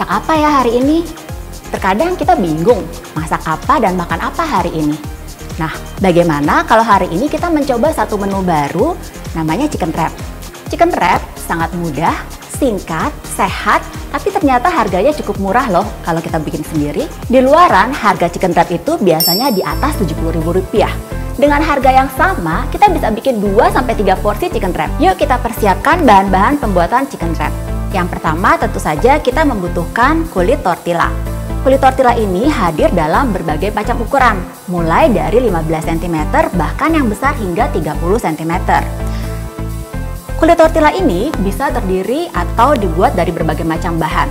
Masak apa ya hari ini? Terkadang kita bingung masak apa dan makan apa hari ini. Nah, bagaimana kalau hari ini kita mencoba satu menu baru namanya chicken wrap. Chicken wrap sangat mudah, singkat, sehat, tapi ternyata harganya cukup murah loh kalau kita bikin sendiri. Di luaran, harga chicken wrap itu biasanya di atas Rp70.000. Dengan harga yang sama, kita bisa bikin 2-3 porsi chicken wrap. Yuk kita persiapkan bahan-bahan pembuatan chicken wrap. Yang pertama tentu saja kita membutuhkan kulit tortilla. Kulit tortilla ini hadir dalam berbagai macam ukuran, mulai dari 15 cm bahkan yang besar hingga 30 cm. Kulit tortilla ini bisa terdiri atau dibuat dari berbagai macam bahan.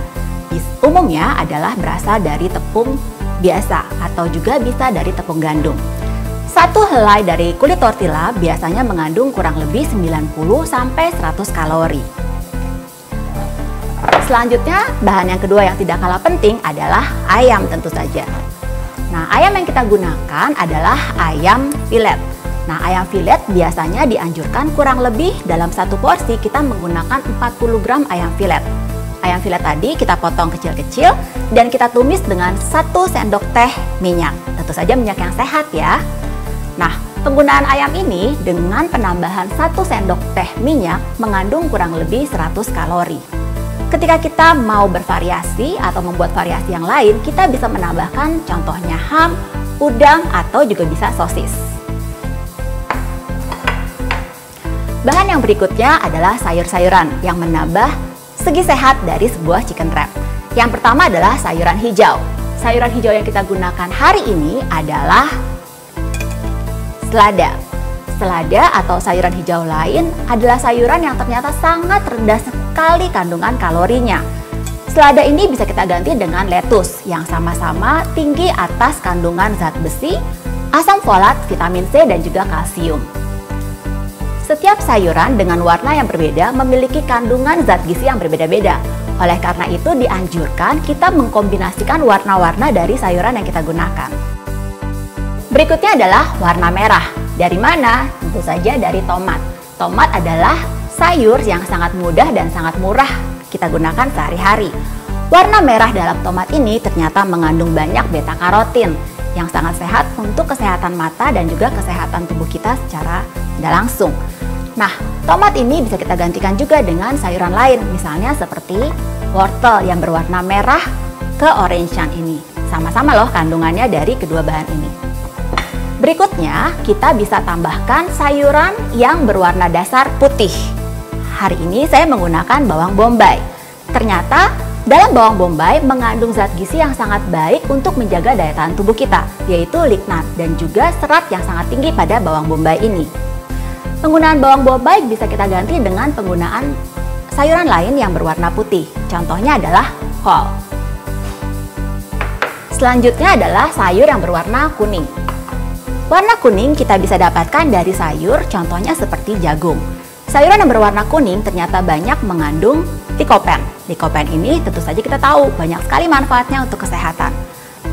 Umumnya adalah berasal dari tepung biasa atau juga bisa dari tepung gandum. Satu helai dari kulit tortilla biasanya mengandung kurang lebih 90-100 kalori. Selanjutnya, bahan yang kedua yang tidak kalah penting adalah ayam tentu saja. Nah, ayam yang kita gunakan adalah ayam filet. Nah, ayam filet biasanya dianjurkan kurang lebih dalam satu porsi kita menggunakan 40 gram ayam filet. Ayam filet tadi kita potong kecil-kecil dan kita tumis dengan 1 sendok teh minyak. Tentu saja minyak yang sehat ya. Nah, penggunaan ayam ini dengan penambahan 1 sendok teh minyak mengandung kurang lebih 100 kalori. Ketika kita mau bervariasi atau membuat variasi yang lain, kita bisa menambahkan contohnya ham, udang, atau juga bisa sosis. Bahan yang berikutnya adalah sayur-sayuran yang menambah segi sehat dari sebuah chicken wrap. Yang pertama adalah sayuran hijau. Sayuran hijau yang kita gunakan hari ini adalah selada. Selada atau sayuran hijau lain adalah sayuran yang ternyata sangat rendah sekali kandungan kalorinya. Selada ini bisa kita ganti dengan lettuce yang sama-sama tinggi atas kandungan zat besi, asam folat, vitamin C, dan juga kalsium. Setiap sayuran dengan warna yang berbeda memiliki kandungan zat gizi yang berbeda-beda. Oleh karena itu dianjurkan kita mengkombinasikan warna-warna dari sayuran yang kita gunakan. Berikutnya adalah warna merah. Dari mana? Tentu saja dari tomat. Tomat adalah sayur yang sangat mudah dan sangat murah kita gunakan sehari-hari. Warna merah dalam tomat ini ternyata mengandung banyak beta karotin yang sangat sehat untuk kesehatan mata dan juga kesehatan tubuh kita secara tidak langsung. Nah, tomat ini bisa kita gantikan juga dengan sayuran lain, misalnya seperti wortel yang berwarna merah ke orange-an ini. Sama-sama loh kandungannya dari kedua bahan ini. Berikutnya, kita bisa tambahkan sayuran yang berwarna dasar putih. Hari ini saya menggunakan bawang bombay. Ternyata, dalam bawang bombay mengandung zat gizi yang sangat baik untuk menjaga daya tahan tubuh kita, yaitu lignat dan juga serat yang sangat tinggi pada bawang bombay ini. Penggunaan bawang bombay bisa kita ganti dengan penggunaan sayuran lain yang berwarna putih. Contohnya adalah kol. Selanjutnya adalah sayur yang berwarna kuning. Warna kuning kita bisa dapatkan dari sayur, contohnya seperti jagung. Sayuran yang berwarna kuning ternyata banyak mengandung likopen. Likopen ini tentu saja kita tahu banyak sekali manfaatnya untuk kesehatan.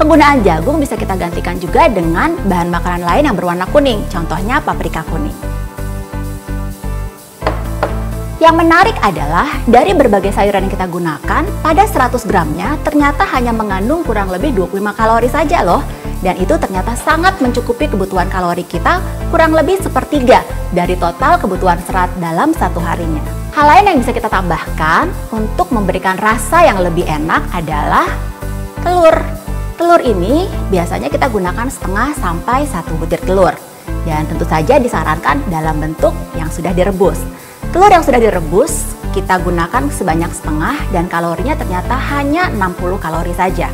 Penggunaan jagung bisa kita gantikan juga dengan bahan makanan lain yang berwarna kuning, contohnya paprika kuning. Yang menarik adalah dari berbagai sayuran yang kita gunakan, pada 100 gramnya ternyata hanya mengandung kurang lebih 25 kalori saja loh. Dan itu ternyata sangat mencukupi kebutuhan kalori kita kurang lebih sepertiga dari total kebutuhan serat dalam satu harinya. Hal lain yang bisa kita tambahkan untuk memberikan rasa yang lebih enak adalah telur. Telur ini biasanya kita gunakan setengah sampai 1 butir telur. Dan tentu saja disarankan dalam bentuk yang sudah direbus. Telur yang sudah direbus kita gunakan sebanyak setengah dan kalorinya ternyata hanya 60 kalori saja.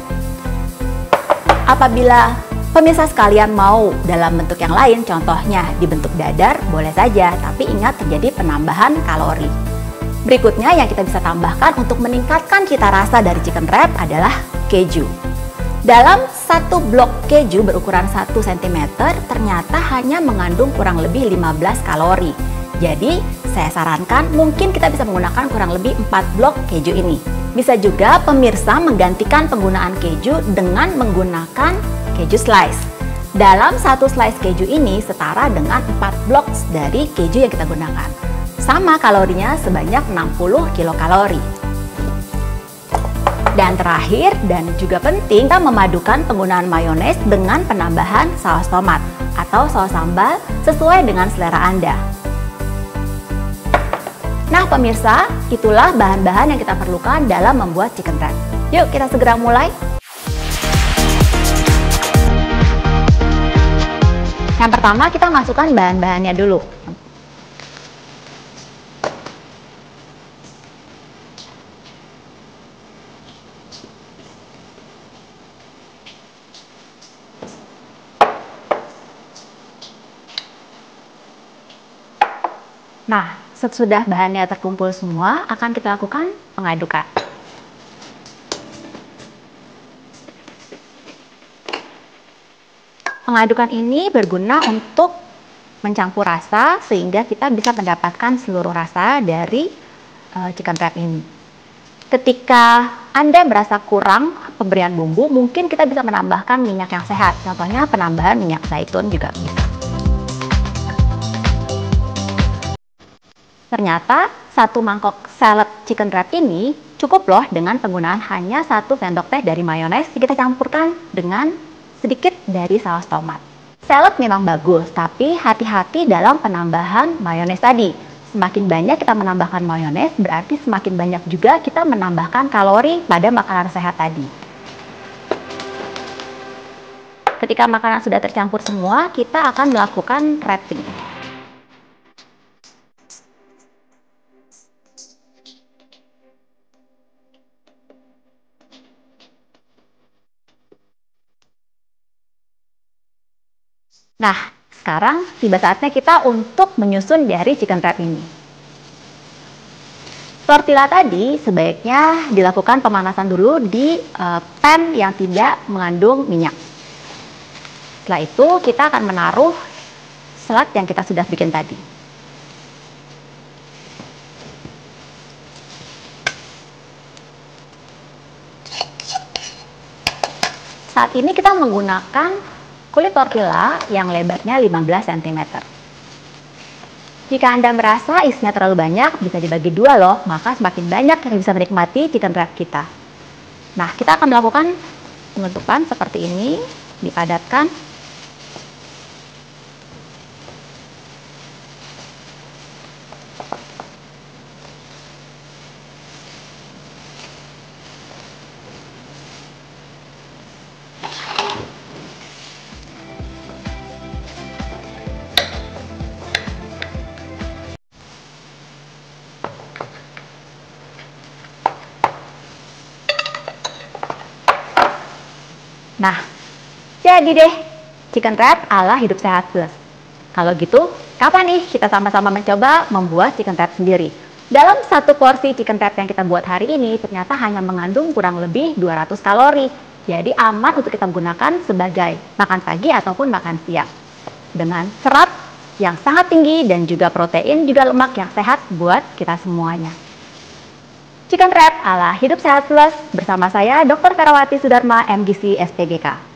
Apabila pemirsa sekalian mau dalam bentuk yang lain, contohnya di bentuk dadar, boleh saja, tapi ingat terjadi penambahan kalori. Berikutnya yang kita bisa tambahkan untuk meningkatkan cita rasa dari chicken wrap adalah keju. Dalam satu blok keju berukuran 1 cm ternyata hanya mengandung kurang lebih 15 kalori. Jadi saya sarankan mungkin kita bisa menggunakan kurang lebih 4 blok keju ini. Bisa juga pemirsa menggantikan penggunaan keju dengan menggunakan keju slice. Dalam satu slice keju ini setara dengan 4 blok dari keju yang kita gunakan. Sama kalorinya sebanyak 60 kilokalori. Dan terakhir dan juga penting, kita memadukan penggunaan mayones dengan penambahan saus tomat atau saus sambal sesuai dengan selera Anda. Nah pemirsa, itulah bahan-bahan yang kita perlukan dalam membuat chicken wrap. Yuk kita segera mulai. Yang pertama kita masukkan bahan-bahannya dulu. Nah, sesudah bahannya terkumpul semua, akan kita lakukan pengadukan. Pengadukan ini berguna untuk mencampur rasa sehingga kita bisa mendapatkan seluruh rasa dari chicken wrap ini. Ketika Anda merasa kurang pemberian bumbu, mungkin kita bisa menambahkan minyak yang sehat. Contohnya penambahan minyak zaitun juga bisa. Ternyata satu mangkok salad chicken wrap ini cukup loh dengan penggunaan hanya 1 sendok teh dari mayones. Kita campurkan dengan sedikit dari saus tomat. Salad memang bagus, tapi hati-hati dalam penambahan mayones tadi. Semakin banyak kita menambahkan mayones, berarti semakin banyak juga kita menambahkan kalori pada makanan sehat tadi. Ketika makanan sudah tercampur semua, kita akan melakukan wrapping. Nah, sekarang tiba saatnya kita untuk menyusun dari chicken wrap ini. Tortilla tadi sebaiknya dilakukan pemanasan dulu di pan yang tidak mengandung minyak. Setelah itu kita akan menaruh salad yang kita sudah bikin tadi. Saat ini kita menggunakan kulit tortilla yang lebarnya 15 cm. Jika Anda merasa isinya terlalu banyak, bisa dibagi dua loh, maka semakin banyak yang bisa menikmati chicken wrap kita. Nah, kita akan melakukan penutupan seperti ini, dipadatkan. Nah, jadi deh chicken wrap ala Hidup Sehat Plus. Kalau gitu, kapan nih kita sama-sama mencoba membuat chicken wrap sendiri? Dalam satu porsi chicken wrap yang kita buat hari ini ternyata hanya mengandung kurang lebih 200 kalori. Jadi aman untuk kita gunakan sebagai makan pagi ataupun makan siang. Dengan serat yang sangat tinggi dan juga protein juga lemak yang sehat buat kita semuanya. Chicken wrap ala Hidup Sehat Plus bersama saya Dr. Ferawati Sudarma, MGC SPGK.